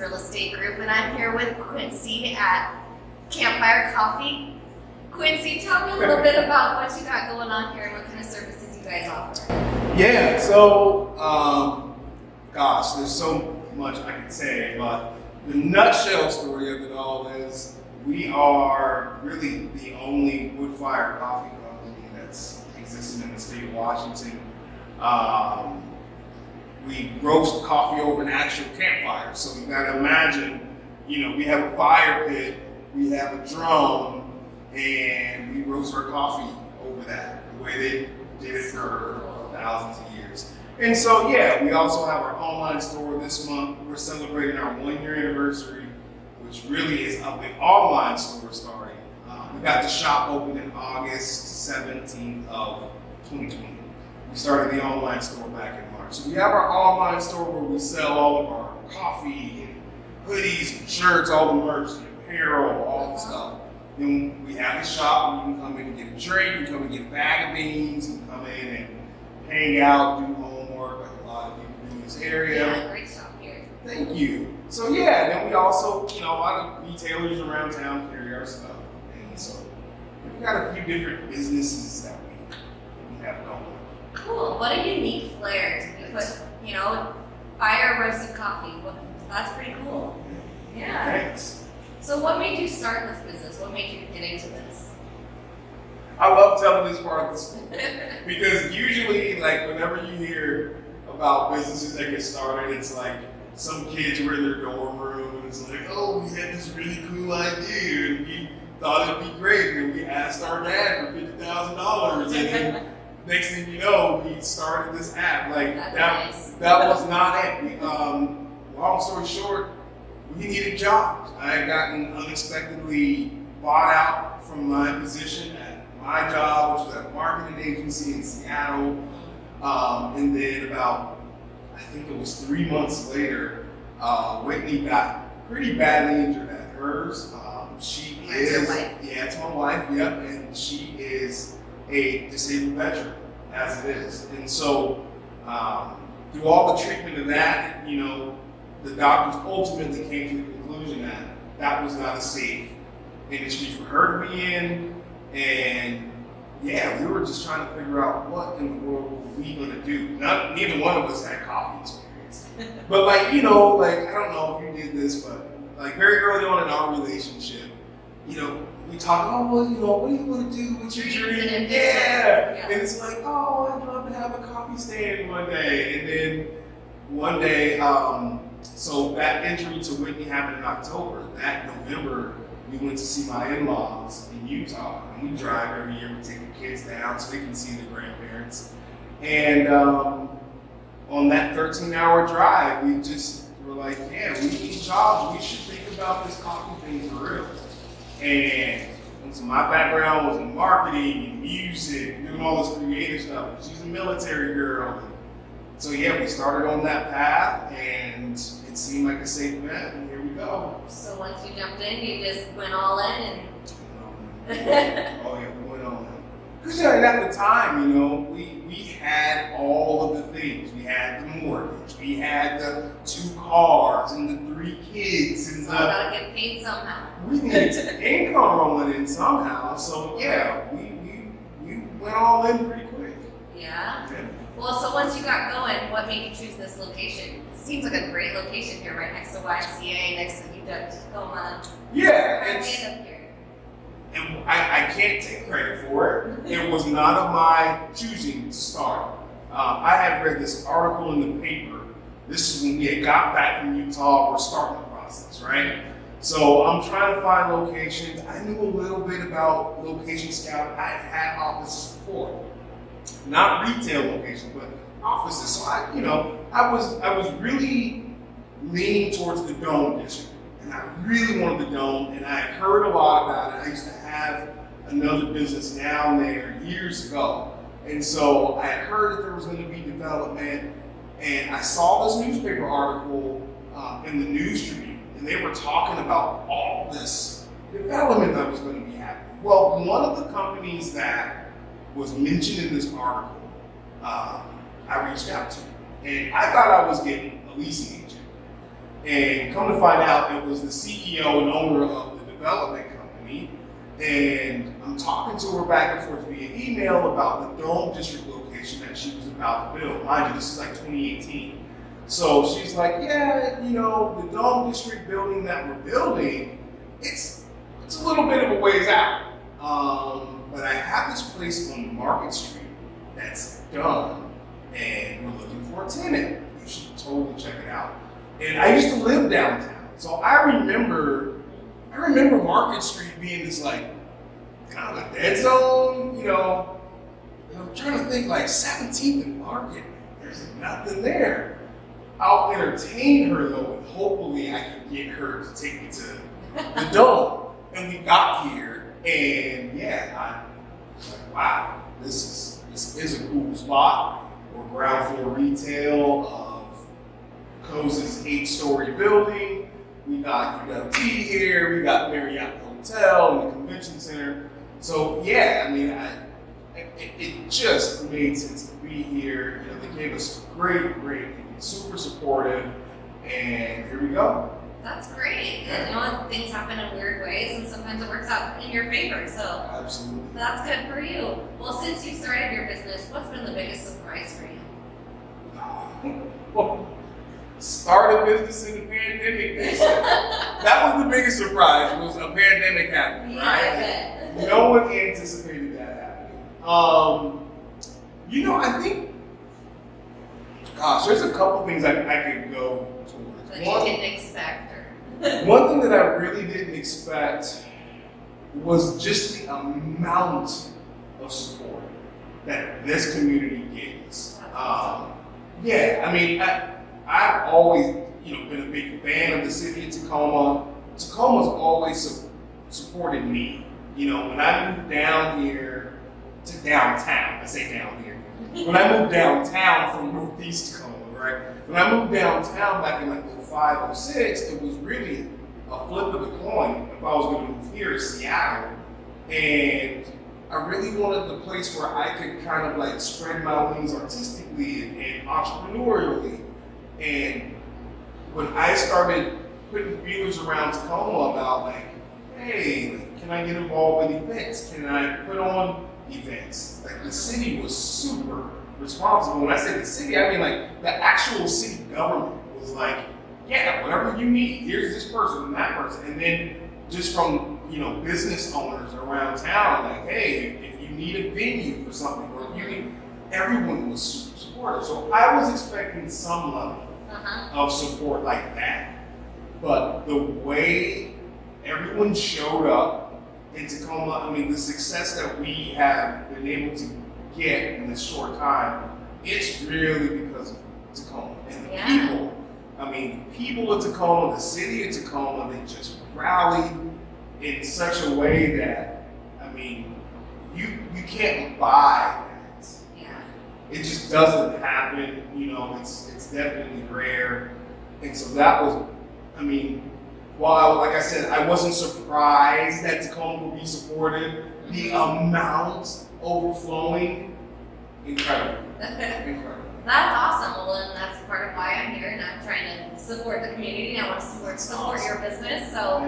Real Estate Group, and I'm here with Quincy at Campfire Coffee. Quincy, tell me a little bit about what you got going on here and what kind of services you guys offer. Yeah, so, gosh, there's so much I can say, but the nutshell story of it all is we are really the only wood-fired coffee company that's existing in the state of Washington. We roast coffee over an actual campfire. So you gotta imagine, we have a fire pit, we have a drum, and we roast our coffee over that, the way they did it for thousands of years. And so, yeah, we also have our online store this month. We're celebrating our 1-year anniversary, which really is a big online store starting. We got the shop open in August 17th of 2020. We started the online store back in March. So we have our online store where we sell all of our coffee and hoodies and shirts, all the merch, the apparel, all the stuff. Then we have the shop where you can come in and get a drink, you can come and get a bag of beans, you can come in and hang out, do homework like a lot of people do in this area. Yeah, great shop here. Thank you. So yeah, then we also, a lot of retailers around town carry our stuff. And so we've got a few different businesses that we have going. Cool. What a unique flair to be put, fire roasted coffee. That's pretty cool. Yeah. Thanks. So what made you start this business? What made you get into this? I love telling this part of the story because usually, whenever you hear about businesses that get started, it's like some kids were in their dorm room and it's like, oh, we had this really cool idea and we thought it'd be great and we asked our dad for $50,000 and then next thing you know, we started this app. That was not it. Long story short, we needed jobs. I had gotten unexpectedly bought out from my position at my job, which was at a marketing agency in Seattle. And then about, I think it was 3 months later, Whitney got pretty badly injured at hers. She is, your wife? Yeah, it's my wife, yep, and she is a disabled veteran, as it is. And so, through all the treatment of that, the doctors ultimately came to the conclusion that that was not a safe industry for her to be in. And yeah, we were just trying to figure out what in the world were we gonna do. Neither one of us had coffee experience. But I don't know if you did this, but very early on in our relationship, we talk, what are you gonna do with your dream? Yeah. And it's like, I'd love to have a coffee stand one day. And then one day, so that injury to Whitney happened in October. That November, we went to see my in-laws in Utah. And we drive every year, we take the kids down so they can see the grandparents. And on that 13-hour drive, we just were like, yeah, we need jobs. We should think about this coffee thing for real. And so my background was in marketing and music, doing all this creative stuff. She's a military girl. So yeah, we started on that path and it seemed like a safe bet, and here we go. So once you jumped in, you just went all in and... Oh yeah, we went all in. Because at the time, we had all of the things. We had the mortgage, we had the 2 cars and the 3 kids. And gotta get paid somehow. We needed income rolling in somehow. So yeah, we went all in pretty quick. Yeah? Well, so once you got going, what made you choose this location? It seems like a great location here, right next to YMCA, next to UW-Tacoma. Yeah, How did we end up here? And I can't take credit for it. It was not of my choosing to start. I had read this article in the paper. This is when we had got back from Utah. We're starting the process, right? So I'm trying to find locations. I knew a little bit about Location Scout. I had offices before. Not retail locations, but offices. So I was really leaning towards the Dome district, and I really wanted the Dome, and I had heard a lot about it. I used to have another business down there years ago, and so I had heard that there was going to be development, and I saw this newspaper article in the News Tribune, and they were talking about all this development that was going to be happening. Well, one of the companies that was mentioned in this article, I reached out to. And I thought I was getting a leasing agent. And come to find out, it was the CEO and owner of the development company. And I'm talking to her back and forth via email about the Dome District location that she was about to build. Mind you, this is like 2018. So she's like, yeah, you know, the Dome District building that we're building, it's a little bit of a ways out. But I have this place on Market Street that's done, and we're looking for a tenant. You should totally check it out. And I used to live downtown, so I remember Market Street being this like kind of a dead zone, you know. And I'm trying to think like 17th and Market, there's nothing there. I'll entertain her though, and hopefully I can get her to take me to the Dome. And we got here, and yeah, I was like, wow, this is a cool spot. We're ground floor retail of Coze's 8-story building. We got UWT here, we got Marriott Hotel and the convention center. So yeah, I mean, it just made sense to be here. You know, they gave us great, super supportive, and here we go. That's great. Yeah. You know, things happen in weird ways, and sometimes it works out in your favor. So absolutely, that's good for you. Well, since you started your business, what's been the biggest surprise for you? Well, start a business in the pandemic. They said. That was the biggest surprise. Was a pandemic happening, yeah, right? I bet. No one anticipated that happening. You know, I think, gosh, there's a couple things I could go towards. That you didn't expect. One thing that I really didn't expect was just the amount of support that this community gave us. Yeah, I mean, I've always, you know, been a big fan of the city of Tacoma. Tacoma's always supported me. You know, when I moved down here to downtown, I say down here. When I moved downtown from Northeast Tacoma, right? When I moved downtown back in like 05, 06, it was really a flip of the coin if I was going to move here to Seattle. And I really wanted the place where I could kind of like spread my wings artistically and entrepreneurially. And when I started putting feelers around Tacoma about like, hey, like, can I get involved in events? Can I put on events? Like the city was super responsible. When I say the city, I mean like the actual city government was like, yeah, whatever you need, here's this person and that person. And then just from, you know, business owners around town, like, hey, if you need a venue for something, or if you need, everyone was super supportive. So I was expecting some level of support like that. But the way everyone showed up in Tacoma, I mean, the success that we have been able to get in this short time, it's really because of Tacoma and the people. I mean, the people of Tacoma, the city of Tacoma, they just rallied in such a way that, I mean, you can't buy that. Yeah. It just doesn't happen. You know, it's definitely rare. And so that was, I mean, while, like I said, I wasn't surprised that Tacoma would be supportive, the amount overflowing, incredible. Incredible. That's awesome. Well, and that's part of why I'm here, and I'm trying to support the community. I want to support your business. So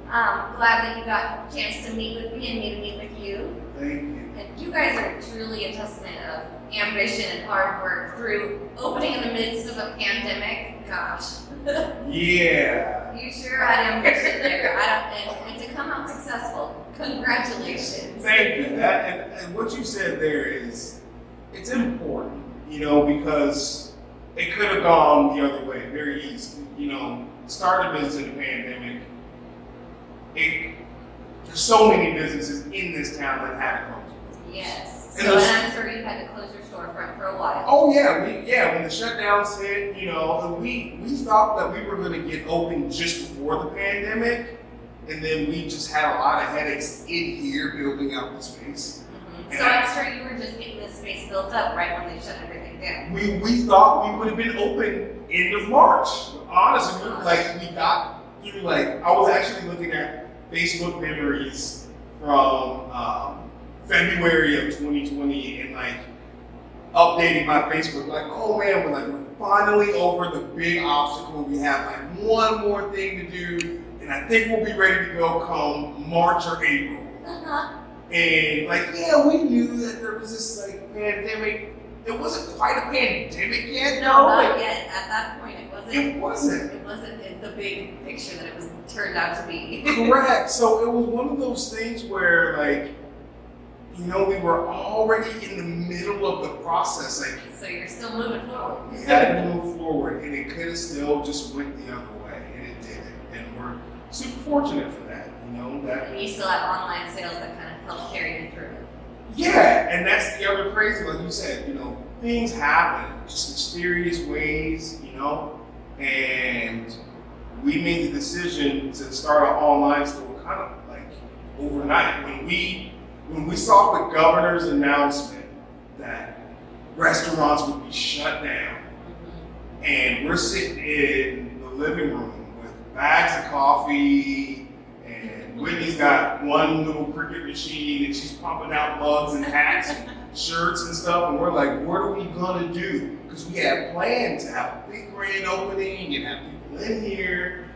I'm glad that you got a chance to meet with me and me to meet with you. Thank you. And you guys are truly a testament of ambition and hard work through opening in the midst of a pandemic. Gosh. Yeah. You sure had ambition there. And to come out successful, congratulations. Thank you. That and what you said there is, it's important, you know, because it could have gone the other way very easily. You know, start a business in the pandemic. There's so many businesses in this town that had to close. Yes. And So I'm sure you had to close your storefront for a while. Oh yeah, when the shutdowns hit, you know, we thought that we were going to get open just before the pandemic, and then we just had a lot of headaches in here building out the space. Mm-hmm. So I'm sure you were just getting this space built up right when they shut everything down. We thought we would have been open end of March. Honestly, we got through I was actually looking at Facebook memories from February of 2020, and updating my Facebook, like, oh man, we're finally over the big obstacle. We have like one more thing to do, and I think we'll be ready to go come March or April. And like, yeah, we knew that there was this like pandemic. It wasn't quite a pandemic yet. No, not yet. At that point, it wasn't. It wasn't. It wasn't in the big picture that it was turned out to be. Correct. So it was one of those things where, like, you know, we were already in the middle of the process. Like, So you're still moving forward. we had to move forward, and it could have still just went the other way, and it didn't. And we're super fortunate for that. You know that. And you still have online sales that kind of help carry you through. Yeah, and that's the other crazy, like you said, you know, things happen, just mysterious ways, you know, and we made the decision to start an online store kind of like overnight. When we saw the governor's announcement that restaurants would be shut down, and we're sitting in the living room with bags of coffee, and Whitney's got one little Cricut machine and she's pumping out mugs and hats and shirts and stuff. And we're like, what are we gonna do? Because we had planned to have a big grand opening and have people in here.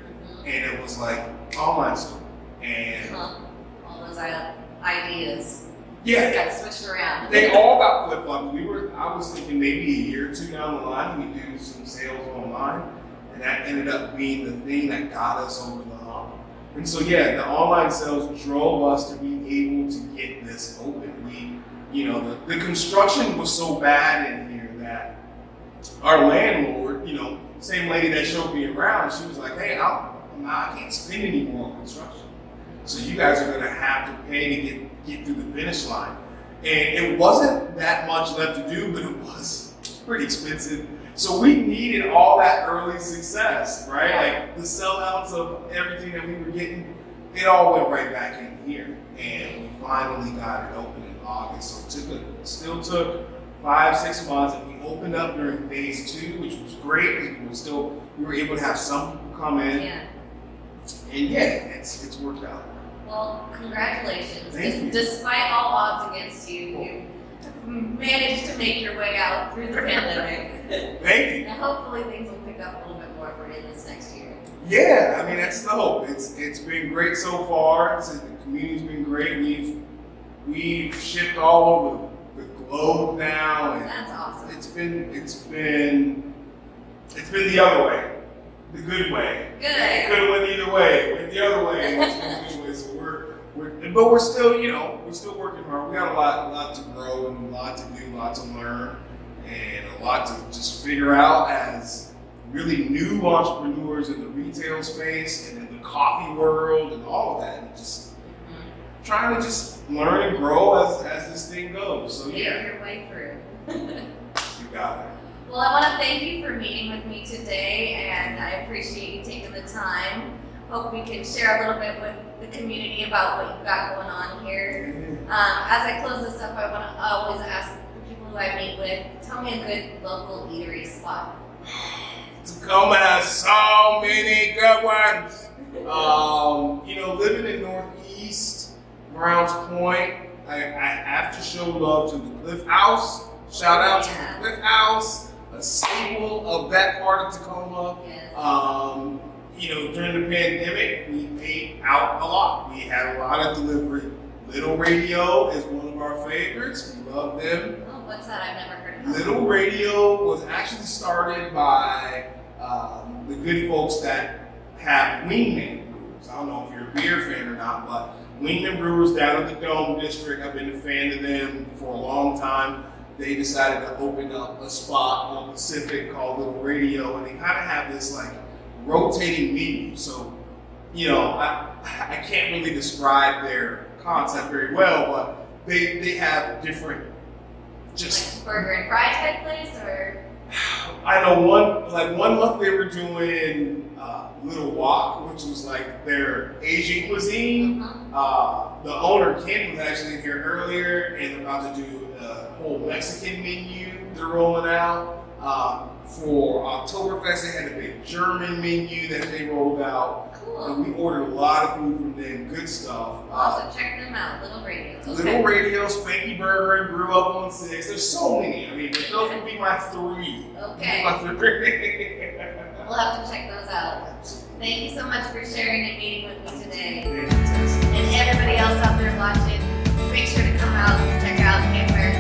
And it was like online store. And all those ideas yeah, got switched around. they all got flip-flopped. I was thinking maybe a year or two down the line, we do some sales online. And that ended up being the thing that got us over the hump. And so, yeah, the online sales drove us to be able to get this open. You know, the construction was so bad in here that our landlord, you know, same lady that showed me around, she was like, hey, I can't spend any more on construction. So you guys are gonna have to pay to get through the finish line. And it wasn't that much left to do, but it was pretty expensive. So we needed all that early success, right? Like the sellouts of everything that we were getting, it all went right back in here. And we finally got it open in August. So it still took 5-6 months, and we opened up during phase 2, which was great because we were able to have some people come in. Yeah. And yeah, it's worked out. Well, congratulations. Thank you. Despite all odds against you, you managed to make your way out through the pandemic. Thank you. And hopefully things will pick up a little bit more for you this next year. Yeah, I mean that's the hope. It's been great so far. The community's been great. We've shipped all over the globe now, and That's awesome. it's been the other way, the good way. Good. It could have went either way. It went the other way. It was the good way. So but we're still, you know, we're still working hard. We got a lot to grow and a lot to do, a lot to learn, and a lot to just figure out as really new entrepreneurs in the retail space and in the coffee world and all of that. And just trying to just learn and grow as this thing goes. So Make yeah, your way through. you got it. Well, I want to thank you for meeting with me today, and I appreciate you taking the time. Hope we can share a little bit with the community about what you've got going on here. As I close this up, I want to always ask the people who I meet with, tell me a good local eatery spot. Tacoma has so many good ones. You know, living in Northeast, Browns Point, I have to show love to the Cliff House. Shout out to the Cliff House, a staple of that part of Tacoma. Yes. You know, during the pandemic, we ate out a lot. We had a lot of delivery. Little Radio is one of our favorites. We love them. Oh, what's that? I've never heard of that. Little Radio was actually started by the good folks that have Wingman Brewers. I don't know if you're a beer fan or not, but Wingman Brewers down in the Dome District, I've been a fan of them for a long time. They decided to open up a spot on Pacific called Little Radio, and they kind of have this like rotating menu. So, you know, I can't really describe their concept very well, but they have different just Like burger and fry type place, or? I know one month they were doing Little Wok, which was like their Asian cuisine. The owner Ken was actually in here earlier, and they're about to do a whole Mexican menu they're rolling out. For Oktoberfest, they had a big German menu that they rolled out. Cool. And we ordered a lot of food from them, good stuff. Also, check them out, Little Radios. Okay. Little Radio, Spanky Burger, and Brew Up on 6. There's so many. I mean, but those would be my three. Okay. My three. We'll have to check those out. Thank you so much for sharing and meeting with me today. Thank you, Tessa. And everybody else out there watching, make sure to come out and check out Campfire